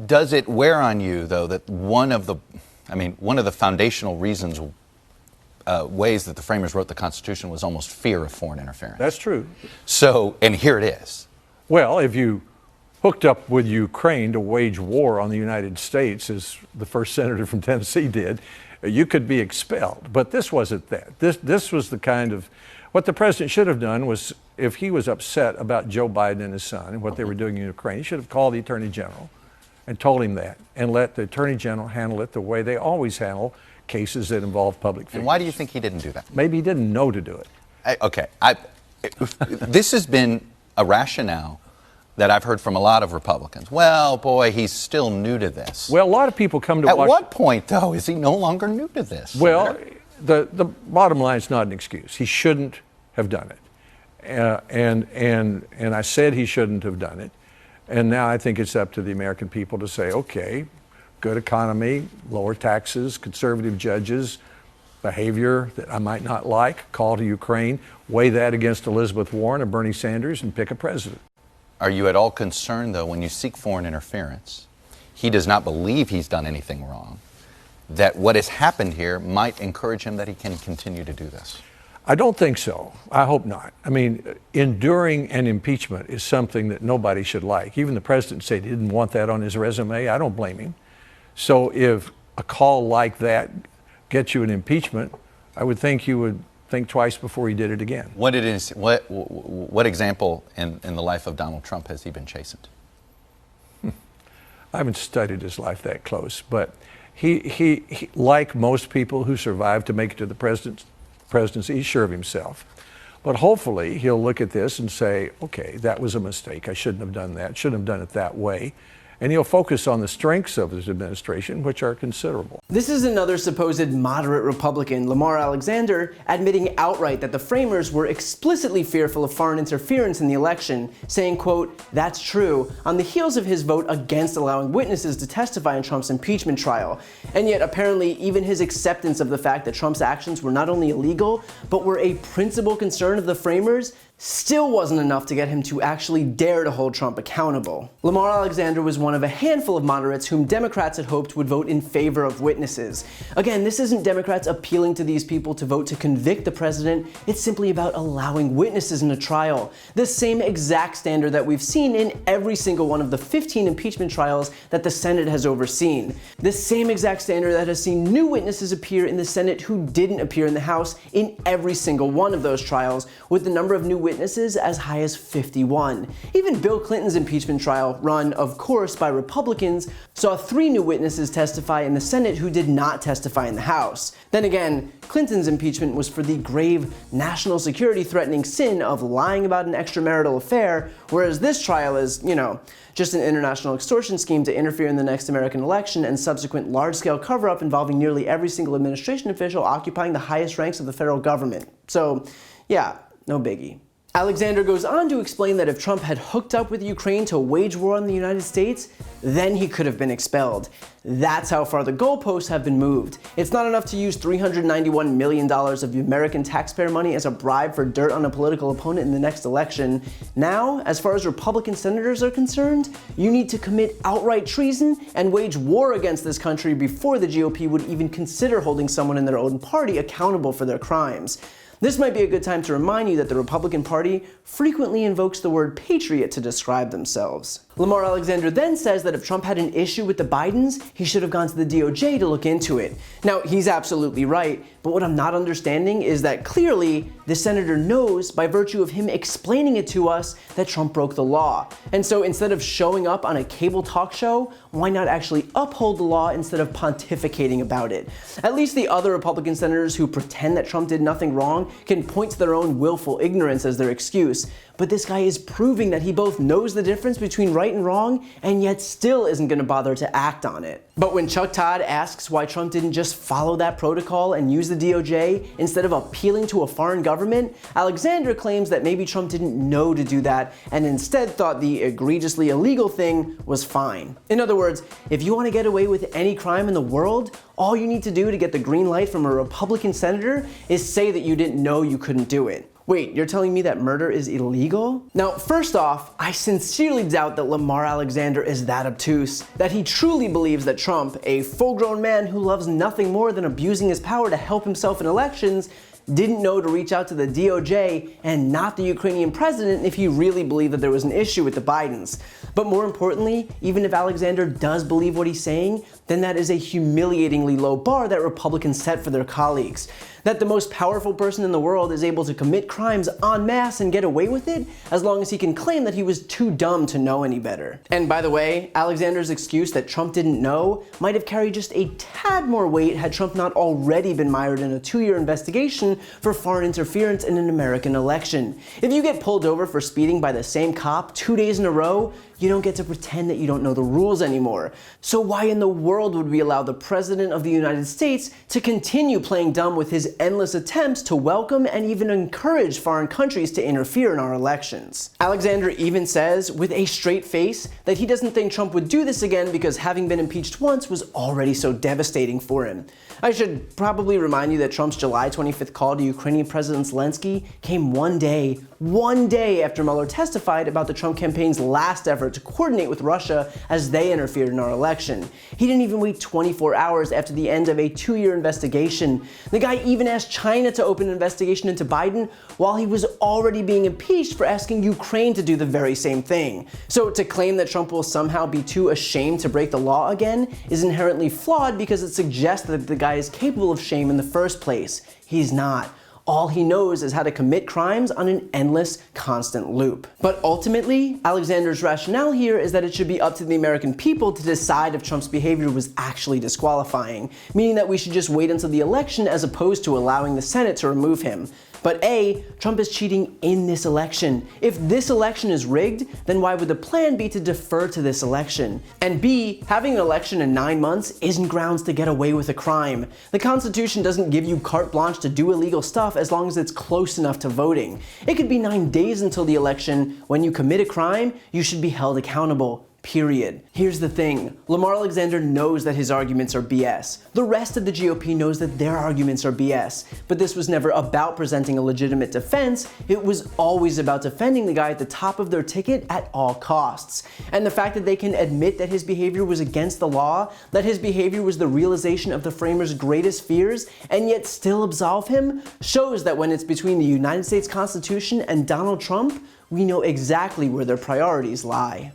Does it wear on you, though, that one of the foundational reasons, ways that the framers wrote the Constitution was almost fear of foreign interference? That's true. So, and here it is. Well, if you hooked up with Ukraine to wage war on the United States, as the first senator from Tennessee did, you could be expelled. But this wasn't that. This was the kind of, what the president should have done was, if he was upset about Joe Biden and his son and what they were doing in Ukraine, he should have called the Attorney General and told him that, and let the Attorney General handle it the way they always handle cases that involve public figures. And why do you think he didn't do that? Maybe he didn't know to do it. This has been a rationale that I've heard from a lot of Republicans. Well, boy, he's still new to this. Well, a lot of people come to At what point, though, is he no longer new to this? Well, the bottom line is not an excuse. He shouldn't have done it. And I said he shouldn't have done it. And now I think it's up to the American people to say, okay, good economy, lower taxes, conservative judges, behavior that I might not like, call to Ukraine, weigh that against Elizabeth Warren or Bernie Sanders, and pick a president. Are you at all concerned, though, when you seek foreign interference, he does not believe he's done anything wrong, that what has happened here might encourage him that he can continue to do this? I don't think so. I hope not. I mean, enduring an impeachment is something that nobody should like. Even the president said he didn't want that on his resume. I don't blame him. So if a call like that gets you an impeachment, I would think you would think twice before he did it again. What example in the life of Donald Trump has he been chastened? I haven't studied his life that close, but he like most people who survive to make it to the presidency, he's sure of himself. But hopefully he'll look at this and say, okay, that was a mistake. I shouldn't have done that. Shouldn't have done it that way. And he'll focus on the strengths of his administration, which are considerable. This is another supposed moderate Republican, Lamar Alexander, admitting outright that the framers were explicitly fearful of foreign interference in the election, saying, quote, "That's true," on the heels of his vote against allowing witnesses to testify in Trump's impeachment trial. And yet, apparently, even his acceptance of the fact that Trump's actions were not only illegal, but were a principal concern of the framers, still wasn't enough to get him to actually dare to hold Trump accountable. Lamar Alexander was one of a handful of moderates whom Democrats had hoped would vote in favor of witnesses. Again, this isn't Democrats appealing to these people to vote to convict the president, it's simply about allowing witnesses in a trial. The same exact standard that we've seen in every single one of the 15 impeachment trials that the Senate has overseen. The same exact standard that has seen new witnesses appear in the Senate who didn't appear in the House in every single one of those trials, with the number of new witnesses as high as 51. Even Bill Clinton's impeachment trial, run, of course, by Republicans, saw 3 new witnesses testify in the Senate who did not testify in the House. Then again, Clinton's impeachment was for the grave national security threatening sin of lying about an extramarital affair, whereas this trial is, just an international extortion scheme to interfere in the next American election and subsequent large-scale cover-up involving nearly every single administration official occupying the highest ranks of the federal government. So, yeah, no biggie. Alexander goes on to explain that if Trump had hooked up with Ukraine to wage war on the United States, then he could have been expelled. That's how far the goalposts have been moved. It's not enough to use $391 million of American taxpayer money as a bribe for dirt on a political opponent in the next election. Now, as far as Republican senators are concerned, you need to commit outright treason and wage war against this country before the GOP would even consider holding someone in their own party accountable for their crimes. This might be a good time to remind you that the Republican Party frequently invokes the word patriot to describe themselves. Lamar Alexander then says that if Trump had an issue with the Bidens, he should have gone to the DOJ to look into it. Now, he's absolutely right, but what I'm not understanding is that clearly the senator knows, by virtue of him explaining it to us, that Trump broke the law. And so instead of showing up on a cable talk show, why not actually uphold the law instead of pontificating about it? At least the other Republican senators who pretend that Trump did nothing wrong can point to their own willful ignorance as their excuse. But this guy is proving that he both knows the difference between right and wrong, and yet still isn't going to bother to act on it. But when Chuck Todd asks why Trump didn't just follow that protocol and use the DOJ instead of appealing to a foreign government, Alexander claims that maybe Trump didn't know to do that and instead thought the egregiously illegal thing was fine. In other words, if you want to get away with any crime in the world, all you need to do to get the green light from a Republican senator is say that you didn't know you couldn't do it. Wait, you're telling me that murder is illegal? Now, first off, I sincerely doubt that Lamar Alexander is that obtuse, that he truly believes that Trump, a full-grown man who loves nothing more than abusing his power to help himself in elections, didn't know to reach out to the DOJ and not the Ukrainian president if he really believed that there was an issue with the Bidens. But more importantly, even if Alexander does believe what he's saying, then that is a humiliatingly low bar that Republicans set for their colleagues. That the most powerful person in the world is able to commit crimes en masse and get away with it, as long as he can claim that he was too dumb to know any better. And by the way, Alexander's excuse that Trump didn't know might have carried just a tad more weight had Trump not already been mired in a 2-year investigation for foreign interference in an American election. If you get pulled over for speeding by the same cop 2 days in a row, you don't get to pretend that you don't know the rules anymore. So why in the world would we allow the President of the United States to continue playing dumb with his endless attempts to welcome and even encourage foreign countries to interfere in our elections? Alexander even says, with a straight face, that he doesn't think Trump would do this again because having been impeached once was already so devastating for him. I should probably remind you that Trump's July 25th call to Ukrainian President Zelensky came one day after Mueller testified about the Trump campaign's last effort to coordinate with Russia as they interfered in our election. He didn't even wait 24 hours after the end of a 2-year investigation. The guy even asked China to open an investigation into Biden while he was already being impeached for asking Ukraine to do the very same thing. So to claim that Trump will somehow be too ashamed to break the law again is inherently flawed because it suggests that the guy is capable of shame in the first place. He's not. All he knows is how to commit crimes on an endless, constant loop. But ultimately, Alexander's rationale here is that it should be up to the American people to decide if Trump's behavior was actually disqualifying, meaning that we should just wait until the election as opposed to allowing the Senate to remove him. But A, Trump is cheating in this election. If this election is rigged, then why would the plan be to defer to this election? And B, having an election in 9 months isn't grounds to get away with a crime. The Constitution doesn't give you carte blanche to do illegal stuff as long as it's close enough to voting. It could be 9 days until the election. When you commit a crime, you should be held accountable. Period. Here's the thing. Lamar Alexander knows that his arguments are BS. The rest of the GOP knows that their arguments are BS. But this was never about presenting a legitimate defense. It was always about defending the guy at the top of their ticket at all costs. And the fact that they can admit that his behavior was against the law, that his behavior was the realization of the framers' greatest fears, and yet still absolve him, shows that when it's between the United States Constitution and Donald Trump, we know exactly where their priorities lie.